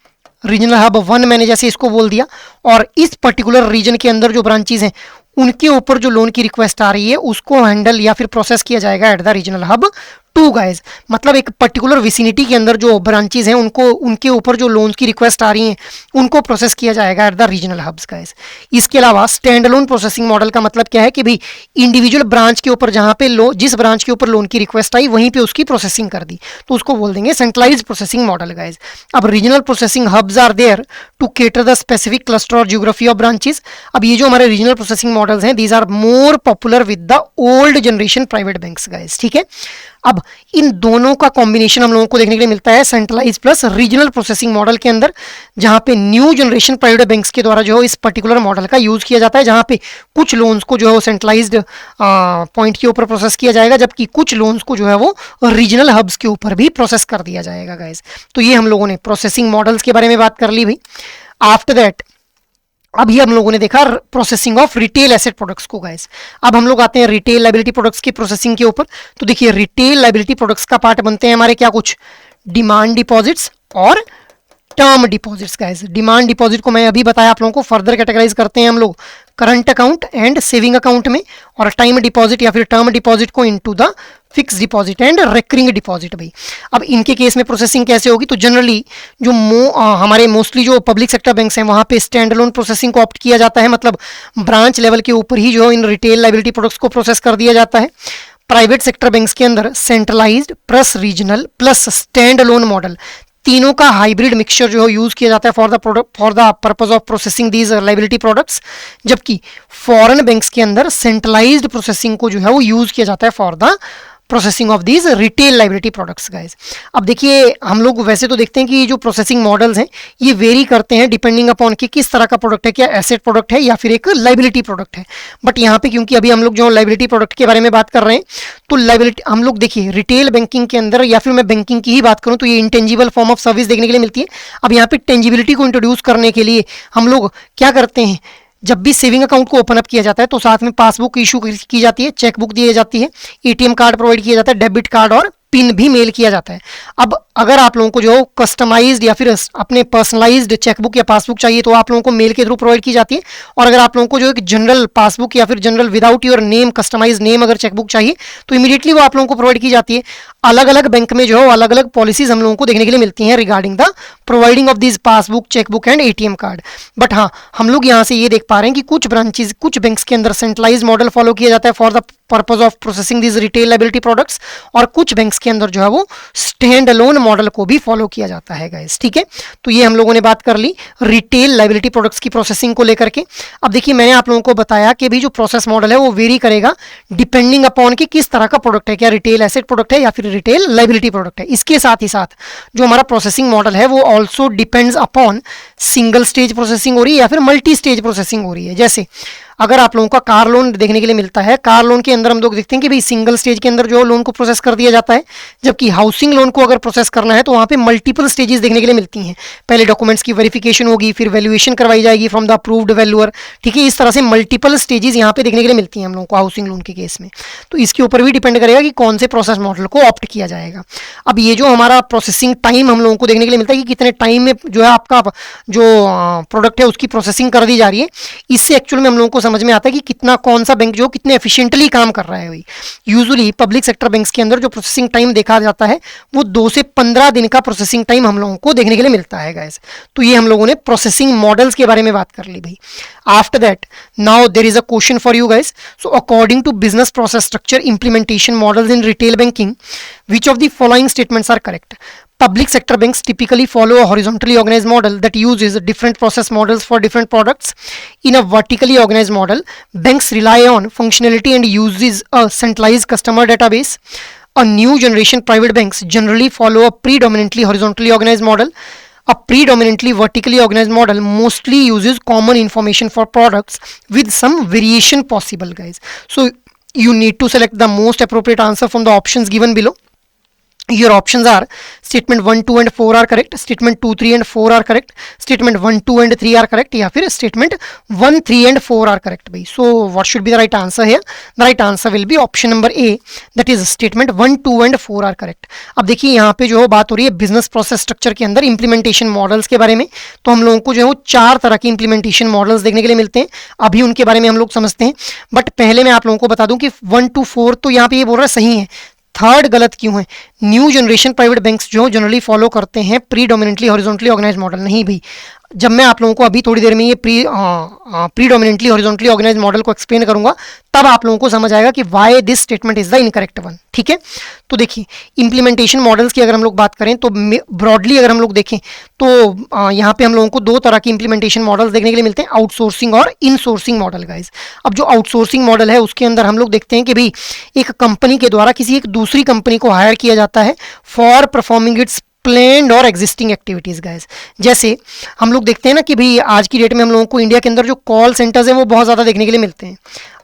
Regional hub 1 मैंने जैसे इसको बोल दिया, और इस पर्टिकुलर रीजन के अंदर जो ब्रांचेस हैं उनके ऊपर जो लोन की रिक्वेस्ट आ रही है उसको हैंडल या फिर प्रोसेस किया जाएगा at the regional hub 2 guys. मतलब एक पर्टिकुलर विसिनिटी के अंदर जो ब्रांचेस हैं उनको उनके ऊपर जो लोन की रिक्वेस्ट आ रही हैं उनको प्रोसेस किया जाएगा at the regional hubs guys. इसके अलावा स्टैंड अलोन प्रोसेसिंग मॉडल का मतलब क्या है कि भाई इंडिविजुअल ब्रांच के ऊपर जहाँ पे जिस ब्रांच के ऊपर लोन की रिक्वेस्ट आई वहीं पे उसकी प्रोसेसिंग कर दी, तो उसको बोल देंगे सेंट्रलाइज प्रोसेसिंग मॉडल गाइज। अब regional processing hubs are there to cater the specific cluster और जियोग्राफी ऑफ ब्रांचेस। अब ये जो हमारे रीजनल प्रोसेसिंग मॉडल्स हैं these are more popular with the old generation private banks guys, ठीक है। अब इन दोनों का कॉम्बिनेशन हम लोगों को देखने के लिए मिलता है centralise plus regional processing model के अंदर, जहां पे न्यू जनरेशन प्राइवेट बैंक्स के द्वारा जो है इस पर्टिकुलर मॉडल का यूज किया जाता है, जहां पे कुछ लोन्स को जो है वो सेंट्रलाइज्ड पॉइंट के ऊपर प्रोसेस किया जाएगा जबकि कुछ लोन्स को जो है वो रीजनल हब्स के ऊपर भी प्रोसेस कर दिया जाएगा गाइज। तो ये हम लोगों ने प्रोसेसिंग मॉडल्स के बारे में बात कर ली भाई। आफ्टर दैट अभी हम लोगों ने देखा processing of retail asset products को गाइस। अब हम लोग आते हैं रिटेल लायबिलिटी प्रोडक्ट्स की प्रोसेसिंग के ऊपर। तो देखिए रिटेल लायबिलिटी प्रोडक्ट्स का पार्ट बनते हैं हमारे क्या, कुछ डिमांड डिपॉजिट्स और term deposits guys. Demand deposit को मैं अभी बताया आप लोगों को, फर्दर कैटेगराइज करते हैं हम लोग current account and saving account में, और टाइम डिपॉजिट या फिर टर्म डिपॉजिट को into the fix deposit and recurring deposit भाई। अब इनके केस में प्रोसेसिंग कैसे होगी, तो जनरली जो हमारे मोस्टली जो पब्लिक सेक्टर बैंक्स हैं वहाँ पे स्टैंड अलोन प्रोसेसिंग को ऑप्ट किया जाता है, मतलब ब्रांच लेवल के ऊपर ही जो इन रिटेल लाइबिलिटी प्रोडक्ट्स को प्रोसेस कर दिया जाता है। प्राइवेट सेक्टर बैंक्स के अंदर centralised plus regional plus stand alone model, तीनों का हाइब्रिड मिक्सचर जो है यूज किया जाता है for the purpose of processing these liability products. जबकि फॉरेन बैंक्स के अंदर सेंट्रलाइज्ड प्रोसेसिंग को जो है वो यूज किया जाता है for the processing of these retail liability products guys. अब देखिए हम लोग वैसे तो देखते हैं कि ये जो प्रोसेसिंग मॉडल्स हैं ये वेरी करते हैं डिपेंडिंग अपॉन कि किस तरह का प्रोडक्ट है, क्या एसेट प्रोडक्ट है या फिर एक लाइबिलिटी प्रोडक्ट है। बट यहाँ पे क्योंकि अभी हम लोग जो लाइबिलिटी प्रोडक्ट के बारे में बात कर रहे हैं, तो लाइबिलिटी हम लोग देखिए रिटेल बैंकिंग के अंदर या फिर मैं बैंकिंग की ही बात करूँ तो ये इंटेंजिबल फॉर्म ऑफ सर्विस देखने के लिए मिलती है। अब यहाँ पे टेंजिबिलिटी को इंट्रोड्यूस करने के लिए हम लोग क्या करते हैं, जब भी सेविंग अकाउंट को ओपन अप किया जाता है तो साथ में पासबुक इशू की जाती है, चेकबुक दी जाती है, एटीएम कार्ड प्रोवाइड किया जाता है, डेबिट कार्ड और पिन भी मेल किया जाता है। अब अगर आप लोगों को जो कस्टमाइज्ड या फिर अपने पर्सनलाइज्ड चेकबुक या पासबुक चाहिए तो आप लोगों को मेल के थ्रू प्रोवाइड की जाती है, और अगर आप लोगों को जो एक जनरल पासबुक या फिर general without your name customise name अगर चेकबुक चाहिए तो इमीडिएटली वो आप लोगों को प्रोवाइड की जाती है। अलग अलग बैंक में जो है अलग अलग पॉलिसीज हम लोगों को देखने के लिए मिलती हैं regarding the providing of this passbook, chequebook and ATM card. But हाँ, हम लोग यहाँ से ये देख पा रहे हैं कि कुछ ब्रांचेज कुछ बैंक्स के अंदर सेंट्रलाइज मॉडल फॉलो किया जाता है for the purpose of processing this retail liability products, और कुछ बैंक्स के अंदर जो है वो स्टैंड अलोन मॉडल को भी फॉलो किया जाता है गाइस। ठीक है, तो ये हम लोगों ने बात कर ली रिटेल लाइबिलिटी प्रोडक्ट्स की प्रोसेसिंग को लेकर के। अब देखिए मैंने आप लोगों को बताया कि भी जो प्रोसेस मॉडल है वो वेरी करेगा डिपेंडिंग अपॉन कि किस तरह का प्रोडक्ट है, क्या रिटेल एसेट प्रोडक्ट है या फिर रिटेल लाइबिलिटी प्रोडक्ट है। इसके साथ ही साथ जो हमारा प्रोसेसिंग मॉडल है वो also depends upon single stage processing हो रही है या फिर मल्टी स्टेज प्रोसेसिंग हो रही है। जैसे अगर आप लोगों का कार लोन देखने के लिए मिलता है, कार लोन के अंदर हम लोग देखते हैं कि भाई सिंगल स्टेज के अंदर जो लोन को प्रोसेस कर दिया जाता है, जबकि हाउसिंग लोन को अगर प्रोसेस करना है तो वहाँ पे मल्टीपल स्टेजेस देखने के लिए मिलती हैं। पहले डॉक्यूमेंट्स की वेरिफिकेशन होगी, फिर वैल्यूएशन करवाई जाएगी फ्रॉम द अप्रूव्ड वैल्यूअर। ठीक है, इस तरह से मल्टीपल स्टेजेस यहाँ पे देखने के लिए मिलती हैं हम लोगों को हाउसिंग लोन के केस में। तो इसके ऊपर भी डिपेंड करेगा कि कौन से प्रोसेस मॉडल को ऑप्ट किया जाएगा। अब ये जो हमारा प्रोसेसिंग टाइम हम लोगों को देखने के लिए मिलता है कि कितने टाइम में जो है आपका जो प्रोडक्ट है उसकी प्रोसेसिंग कर दी जा रही है, इससे एक्चुअल में हम लोगों को समझ में आता है कि कितना कौन सा बैंक जो कितने एफिशिएंटली काम कर रहा है। भाई यूजुअली पब्लिक सेक्टर बैंक्स के अंदर जो प्रोसेसिंग टाइम देखा जाता है वो 2 से 15 दिन का प्रोसेसिंग टाइम हम लोगों को देखने के लिए मिलता है गाइस। तो ये हम लोगों ने प्रोसेसिंग मॉडल्स के बारे में बात कर ली भाई। After that now there is a question for you guys. So according to business process structure implementation models in retail banking, which of the following statements are correct? Public sector banks typically follow a horizontally organized model that uses different process models for different products. In a vertically organized model, banks rely on functionality and uses a centralized customer database. A new generation private banks generally follow a predominantly horizontally organized model. A predominantly vertically organized model mostly uses common information for products with some variation possible, guys. So you need to select the most appropriate answer from the options given below. Your options are statement 1, 2 and 4 are correct, statement 2, 3 and 4 are correct, statement 1, 2 and 3 are correct, या फिर statement 1, 3 and 4 are correct भाई। So what should be the right answer here? The right answer will be option number A, that is statement 1, 2 and 4 are correct। अब देखिए यहाँ पे जो बात हो रही है बिजनेस प्रोसेस स्ट्रक्चर के अंदर इंप्लीमेंटेशन मॉडल्स के बारे में, तो हम लोगों को जो है 4 तरह के इंप्लीमेंटेशन मॉडल्स देखने के लिए मिलते हैं। अभी उनके बारे में हम लोग समझते हैं, बट पहले मैं आप लोगों को बता दूं कि 1 to 4 तो यहाँ पे ये बोल रहा है सही है, थर्ड गलत क्यों है? न्यू जनरेशन प्राइवेट बैंक्स जो जनरली फॉलो करते हैं प्रीडोमिनेंटली हॉरिजॉन्टली ऑर्गेनाइज्ड मॉडल। नहीं भाई, जब मैं आप लोगों को अभी थोड़ी देर में ये प्रीडोमिनेंटली हॉरिजॉन्टली ऑर्गेनाइज्ड मॉडल को एक्सप्लेन करूंगा, तब आप लोगों को समझ आएगा कि why this statement is the incorrect one. ठीक है, तो देखिए इंप्लीमेंटेशन मॉडल्स की अगर हम लोग बात करें तो ब्रॉडली अगर हम लोग देखें तो यहाँ पे हम लोगों को 2 तरह की इंप्लीमेंटेशन मॉडल्स देखने के लिए मिलते हैं, आउटसोर्सिंग और इनसोर्सिंग मॉडल गाइज। अब जो आउटसोर्सिंग मॉडल है उसके अंदर हम लोग देखते हैं कि भाई एक कंपनी के द्वारा किसी एक दूसरी कंपनी को हायर किया जाता है फॉर परफॉर्मिंग इट्स प्लेन्ड और एग्जिस्टिंग एक्टिविटीज गाइज। जैसे हम लोग देखते हैं ना कि भाई आज की डेट में हम लोगों को इंडिया के अंदर जो कॉल सेंटर्स हैं वो बहुत ज़्यादा देखने के लिए मिलते हैं।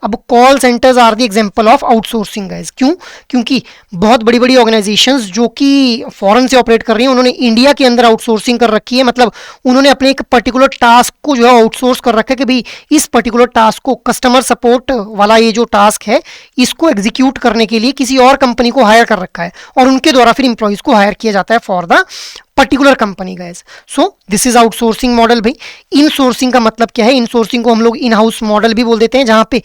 अब call centres are the example of outsourcing guys. क्यों? क्योंकि बहुत बड़ी बड़ी ऑर्गेनाइजेशंस जो कि फॉरेन से ऑपरेट कर रही हैं उन्होंने इंडिया के अंदर आउटसोर्सिंग कर रखी है, मतलब उन्होंने अपने एक पर्टिकुलर टास्क को जो है आउटसोर्स कर रखा है कि भाई इस पर्टिकुलर टास्क को, कस्टमर सपोर्ट वाला ये जो टास्क है इसको एग्जीक्यूट करने के लिए किसी और कंपनी को हायर कर रखा है और उनके द्वारा फिर इंप्लॉइज को हायर किया जाता है for the particular company guys. So this is outsourcing model भाई। इनसोर्सिंग का मतलब क्या है? इनसोर्सिंग को हम लोग इन हाउस मॉडल भी बोल देते हैं, जहां पे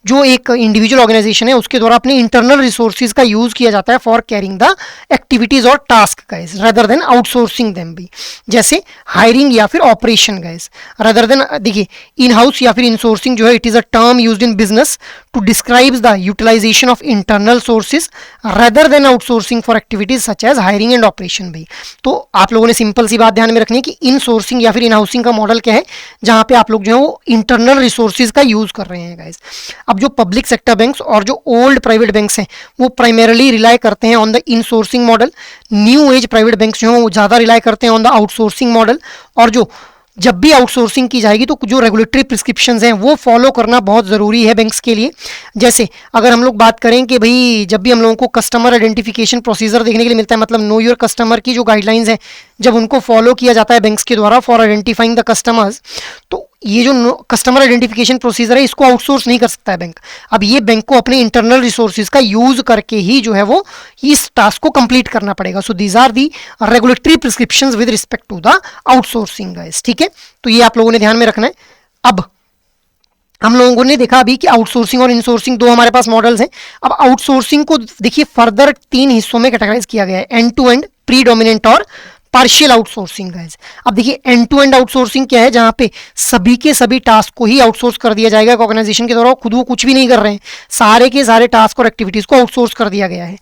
जो एक इंडिविजुअल ऑर्गेनाइजेशन है उसके द्वारा अपने इंटरनल रिसोर्सेज का यूज किया जाता है फॉर कैरिंग द एक्टिविटीज और task guys, rather than outsourcing them भी। जैसे हायरिंग या फिर ऑपरेशन गाइस, रदर देन देखिए इन हाउस या फिर इनसोर्सिंग जो है it is a term used in business to describe the utilisation of internal sources rather than outsourcing for activities such as hiring and operation भी। तो आप लोगों ने सिंपल सी बात ध्यान में रखनी है कि इन सोर्सिंग या फिर इन हाउसिंग का मॉडल क्या है, जहां पे आप लोग जो है वो इंटरनल रिसोर्सेज का यूज कर रहे हैं गाइस। अब जो पब्लिक सेक्टर बैंक्स और जो ओल्ड प्राइवेट बैंक्स हैं वो प्राइमरीली रिलाई करते हैं on the insourcing model. New age private banks जो हैं वो ज़्यादा रिलाई करते हैं ऑन द आउटसोर्सिंग मॉडल। और जो जब भी आउटसोर्सिंग की जाएगी तो जो रेगुलेटरी प्रिस्क्रिप्शंस हैं वो फॉलो करना बहुत ज़रूरी है बैंक्स के लिए। जैसे अगर हम लोग बात करें कि भाई जब भी हम लोगों को कस्टमर आइडेंटिफिकेशन प्रोसीजर देखने के लिए मिलता है, मतलब नो योर कस्टमर की जो गाइडलाइंस हैं जब उनको फॉलो किया जाता है बैंक्स के द्वारा फॉर आइडेंटिफाइंग द कस्टमर्स, तो ये जो कस्टमर आइडेंटिफिकेशन प्रोसीजर है इसको आउटसोर्स नहीं कर सकता है बैंक। अब ये बैंक को अपने इंटरनल रिसोर्सेज का यूज करके ही जो है वो इस टास्क को कंप्लीट करना पड़ेगा। So these are the regulatory prescriptions with respect to the outsourcing guys, ठीक है। तो ये आप लोगों ने ध्यान में रखना है। अब हम लोगों ने देखा अभी कि आउटसोर्सिंग और इनसोर्सिंग दो हमारे पास मॉडल्स हैं। अब आउटसोर्सिंग को देखिए फर्दर 3 हिस्सों में कैटेगराइज किया गया है, एंड टू एंड, प्रीडोमिनेंट और पार्शियल आउटसोर्सिंग गाइस। अब देखिए एंड टू एंड आउटसोर्सिंग क्या है, जहां पे सभी के सभी टास्क को ही आउटसोर्स कर दिया जाएगा ऑर्गेनाइजेशन के द्वारा, खुद वो कुछ भी नहीं कर रहे हैं, सारे के सारे टास्क और एक्टिविटीज को आउटसोर्स कर दिया गया है।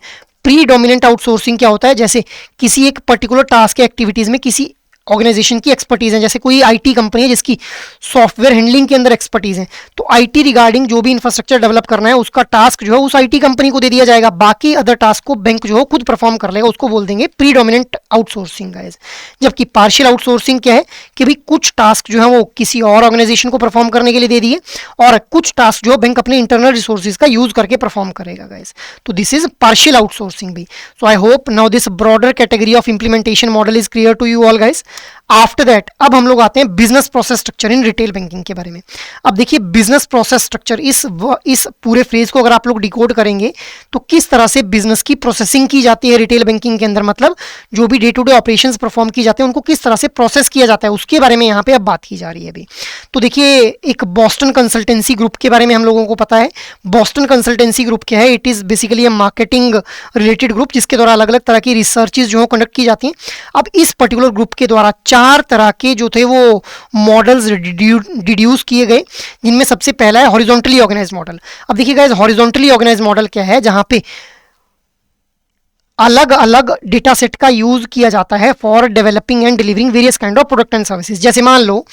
प्रीडोमिनेंट आउटसोर्सिंग क्या होता है, जैसे किसी एक पर्टिकुलर टास्क या एक्टिविटीज में किसी ऑर्गेनाइजेशन की एक्सपर्टीज है, जैसे कोई आईटी कंपनी है जिसकी सॉफ्टवेयर हैंडलिंग के अंदर एक्सपर्टीज है, तो आईटी रिगार्डिंग जो भी इंफ्रास्ट्रक्चर डेवलप करना है उसका टास्क जो है उस आईटी कंपनी को दे दिया जाएगा, बाकी अदर टास्क को बैंक जो है खुद परफॉर्म कर लेगा, उसको बोल देंगे प्रीडोमिनेंट आउटसोर्सिंग गाइस। जबकि पार्शियल आउटसोर्सिंग क्या है कि भाई कुछ टास्क जो है वो किसी और ऑर्गेनाइजेशन को परफॉर्म करने के लिए दे दिए और कुछ टास्क जो बैंक अपने इंटरनल रिसोर्सेज का यूज करके परफॉर्म करेगा गाइस। तो दिस इज पार्शियल आउटसोर्सिंग भी। So I hope now this broader category of implementation model is clear to you all guys. After that अब हम लोग आते हैं business process structure in retail banking के बारे में। अब देखिए बिजनेस प्रोसेस स्ट्रक्चर, इस पूरे फ्रेज को अगर आप लोग डिकोड करेंगे तो किस तरह से बिजनेस की प्रोसेसिंग की जाती है रिटेल बैंकिंग के अंदर, मतलब जो भी day to day operations perform की जाते हैं उनको किस तरह से प्रोसेस किया जाता है उसके बारे में यहाँ पे अब बात की जा रही है अभी। तो देखिए एक बॉस्टन कंसल्टेंसी ग्रुप के बारे में हम लोगों को पता है। बॉस्टन कंसल्टेंसी ग्रुप क्या है, it is basically marketing related group जिसके द्वारा अलग अलग तरह की रिसर्चेज जो कंडक्ट की जाती हैं। अब इस पर्टिकुलर ग्रुप के द्वारा 4 तरह के जो थे वो मॉडल्स डिड्यूस किए गए, जिनमें सबसे पहला है हॉरिजॉन्टली ऑर्गेनाइज्ड मॉडल। अब देखिए गाइस हॉरिजॉन्टली ऑर्गेनाइज्ड मॉडल क्या है, जहां पे अलग अलग डेटा सेट का यूज किया जाता है for developing and delivering various kind of product and services. जैसे मान लो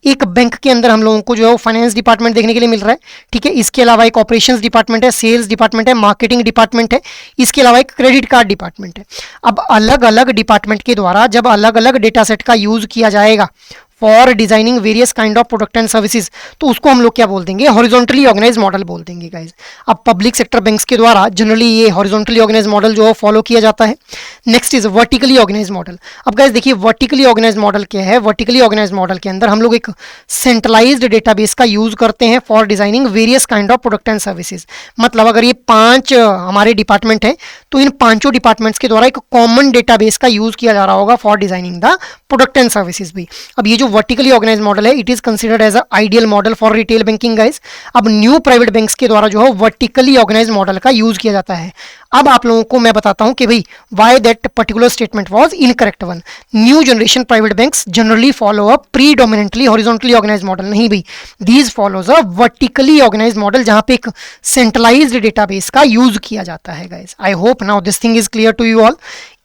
एक बैंक के अंदर हम लोगों को जो है वो फाइनेंस डिपार्टमेंट देखने के लिए मिल रहा है, ठीक है। इसके अलावा एक ऑपरेशंस डिपार्टमेंट है, सेल्स डिपार्टमेंट है, मार्केटिंग डिपार्टमेंट है, इसके अलावा एक क्रेडिट कार्ड डिपार्टमेंट है। अब अलग अलग डिपार्टमेंट के द्वारा जब अलग अलग डेटा सेट का यूज किया जाएगा for designing various kind of product and services, तो उसको हम लोग क्या बोल देंगे, हॉरिजॉन्टली ऑर्गेनाइज मॉडल बोल देंगे गाइज। अब पब्लिक सेक्टर बैंक्स के द्वारा जनरली ये हॉरिजॉन्टली ऑर्गेनाइज मॉडल जो है फॉलो किया जाता है। Next is vertically organise model. अब गाइज देखिए वर्टिकली ऑर्गेनाइज मॉडल क्या है, वर्टिकली ऑर्गेनाइज मॉडल के अंदर हम लोग एक सेंट्रलाइज्ड डेटाबेस का यूज करते हैं for designing various kind of product and services. मतलब अगर ये 5 हमारे डिपार्टमेंट है तो इन 5 डिपार्टमेंट्स के द्वारा एक कॉमन डेटाबेस का यूज किया जा रहा होगा for designing the product and services भी। अब ये जो वर्टिकली ऑर्गेनाइज मॉडल है it is considered as a ideal model for retail banking guys. अब न्यू प्राइवेट बैंक्स के द्वारा जो है वर्टिकली ऑर्गेनाइज मॉडल का यूज किया जाता है। अब आप लोगों को मैं बताता हूं कि भाई why that particular statement was incorrect one. New generation private banks generally follow a predominantly horizontally organise model, नहीं भाई, these follows a vertically organise model जहां पे एक सेंट्रलाइज्ड डेटाबेस का यूज किया जाता है guys. I hope now this thing is clear to you all,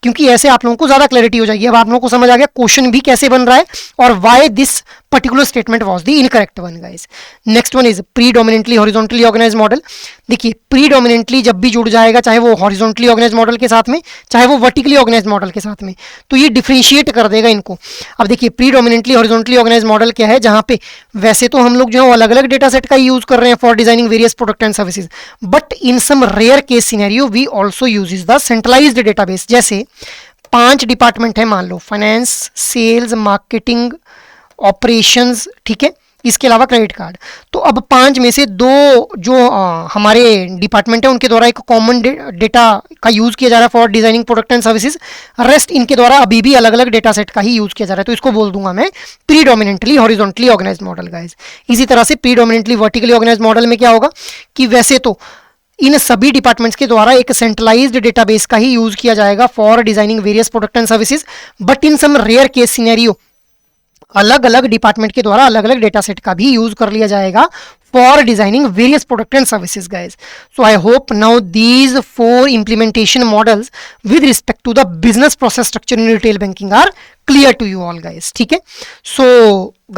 क्योंकि ऐसे आप लोगों को ज्यादा क्लैरिटी हो जाएगी। अब आप लोगों को समझ आ गया क्वेश्चन भी कैसे बन रहा है और why this particular statement was the incorrect one guys. Next one is predominantly horizontally organised model. देखिए प्रीडोमिनेंटली जब भी जुड़ जाएगा चाहे वो हॉरिजॉन्टली ऑर्गेनाइज्ड मॉडल के साथ में चाहे वो वर्टिकली ऑर्गेनाइज्ड मॉडल के साथ में, तो ये डिफरेंशिएट कर देगा इनको। अब देखिए प्रीडोमिनेंटली हॉरिजॉन्टली ऑर्गेनाइज्ड मॉडल क्या है, जहां पे वैसे तो हम लोग जो है अलग अलग डेटा सेट का यूज कर रहे हैं for designing various product and services, but in some rare case scenario we also uses the centralised database. जैसे 5 डिपार्टमेंट है मान लो, फाइनेंस, सेल्स, मार्केटिंग, ऑपरेशंस, ठीक है, इसके अलावा क्रेडिट कार्ड। तो अब 5 में से 2 जो हमारे डिपार्टमेंट है उनके द्वारा एक कॉमन डेटा का यूज़ किया जा रहा है for designing product and services, rest इनके द्वारा अभी भी अलग अलग डेटा सेट का ही यूज़ किया जा रहा है। तो इसको बोल दूंगा मैं predominantly horizontally organised model guys. इसी तरह से प्रीडोमिनेंटली वर्टिकली ऑर्गेनाइज्ड मॉडल में क्या होगा कि वैसे तो इन सभी डिपार्टमेंट्स के द्वारा एक सेंट्रलाइज्ड डेटाबेस का ही यूज किया जाएगा for designing various product and services, but in some rare case scenario अलग अलग डिपार्टमेंट के द्वारा अलग अलग डेटा सेट का भी यूज कर लिया जाएगा for designing various product and services guys. So I hope now these 4 implementation models with respect to the business process structure in retail banking are clear to you all guys. ठीक है, so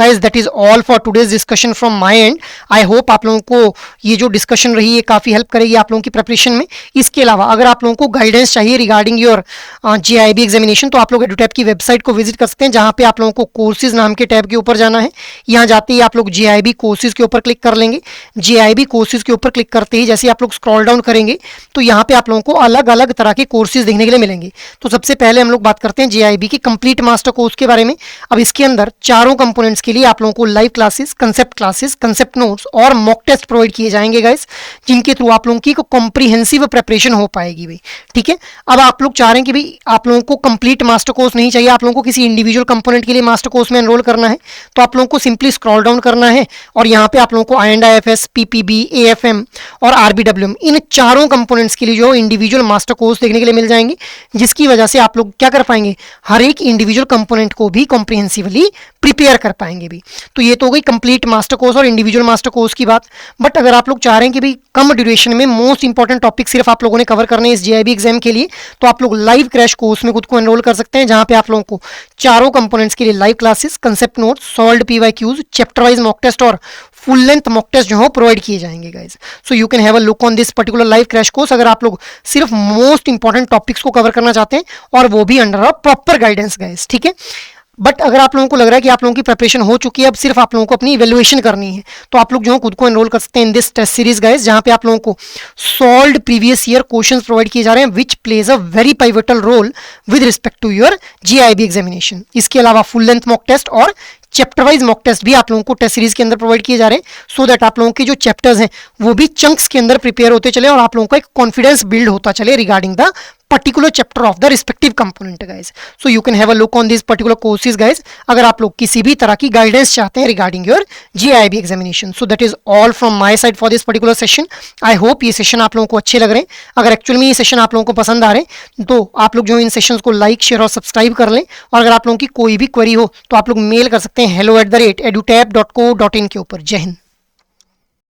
guys that is all for today's discussion from my end. I hope आप लोगों को ये जो discussion रही है काफ़ी हेल्प करेगी आप लोगों की प्रिपरेशन में। इसके अलावा अगर आप लोगों को गाइडेंस चाहिए रिगार्डिंग योर GIB एग्जामिनेशन तो आप लोग एडुटैब की वेबसाइट को विजिट कर सकते हैं, जहाँ पे आप लोगों को कोर्सेज नाम के टैब के ऊपर जाना है। यहाँ जाते ही आप लोग GIB कोर्सेज के ऊपर क्लिक कर लेंगे। GIB कोर्सेज के ऊपर क्लिक करते ही जैसे आप लोग स्क्रॉल डाउन करेंगे तो यहाँ पे आप लोगों को अलग अलग तरह के कोर्सेज देखने के लिए मिलेंगे। तो सबसे पहले हम लोग बात करते हैं GIB की कंप्लीट मास्टर कोर्स के बारे में। अब इसके अंदर चारों कंपोनेंट्स के लिए आप लोगों को लाइव क्लासेस, कंसेप्ट नोट्स और मॉक टेस्ट प्रोवाइड किए जाएंगे गाइस, जिनके थ्रू आप लोगों की कॉम्प्रिहेंसिव प्रिपरेशन हो पाएगी भाई। ठीक है, अब आप लोग चाह रहे हैं कि भाई आप लोगों को कंप्लीट मास्टर कोर्स नहीं चाहिए, आप लोगों को किसी इंडिविजुअल कंपोनेंट के लिए मास्टर कोर्स में एनरोल करना है, तो आप लोगों को सिंपली स्क्रॉल डाउन करना है और यहाँ पे आप लोगों को IND-IFS, PPB, AFM और RBWM इन चारों कंपोनेंट्स के लिए जो इंडिविजुअल मास्टर कोर्स देखने के लिए मिल जाएंगे, जिसकी वजह से आप लोग क्या कर पाएंगे, हर एक इंडिविजुअल कंपोनेंट को भी कॉम्प्रिहेंसिवली प्रिपेयर कर पाएंगे भी। तो ये तो हो गई कंप्लीट मास्टर कोर्स और इंडिविजुअल मास्टर कोर्स की बात। बट अगर आप लोग चाह रहे हैं कि भाई कम ड्यूरेशन में मोस्ट इंपॉर्टेंट टॉपिक सिर्फ आप लोगों ने कवर करने इस GIB एग्जाम के लिए, तो आप लोग लाइव क्रैश कोर्स में खुद को एनरोल कर सकते हैं, जहां पे आप लोगों को चारों कंपोनेंट्स के लिए live classes, concept notes, solved PYQs, chapter wise mock test और फुल लेंथ मॉक टेस्ट जो है प्रोवाइड किए जाएंगे guys. So you can have a look on this particular live crash course अगर आप लोग सिर्फ मोस्ट इंपॉर्टेंट टॉपिक्स को कवर करना चाहते हैं और वो भी under a proper guidance guys. ठीक है, बट अगर आप लोगों को लग रहा है कि आप लोगों की प्रिपरेशन हो चुकी है, अब सिर्फ आप लोगों को अपनी इवैल्यूएशन करनी है, तो आप लोग जो खुद को एनरोल कर सकते हैं in this test series guys, जहां पे आप लोगों को solved previous year questions provide किए जा रहे हैं which plays a very pivotal role with respect to your GIB examination. इसके अलावा फुल लेंथ मॉक टेस्ट और चैप्टर वाइज मॉक टेस्ट भी आप लोगों को टेस्ट सीरीज के अंदर प्रोवाइड किए जा रहे हैं, सो दैट आप लोगों के जो चैप्टर्स हैं वो भी चंक्स के अंदर प्रिपेयर होते चले और आप लोगों का एक कॉन्फिडेंस बिल्ड होता चले regarding the particular chapter of the respective component guys. So you can have a look on these particular courses guys अगर आप लोग किसी भी तरह की गाइडेंस चाहते हैं regarding your GIB examination. So that is all from my side for this particular session. I hope ये सेशन आप लोगों को अच्छे लग रहे हैं। अगर एक्चुअली में ये सेशन आप लोगों को पसंद आ रहे हैं तो आप लोग जो इन सेशंस को लाइक, शेयर और सब्सक्राइब कर लें, और अगर आप लोगों की कोई भी क्वेरी हो तो आप लोग मेल कर सकते हैं hello@edutab.co.in के ऊपर। जय हिंद।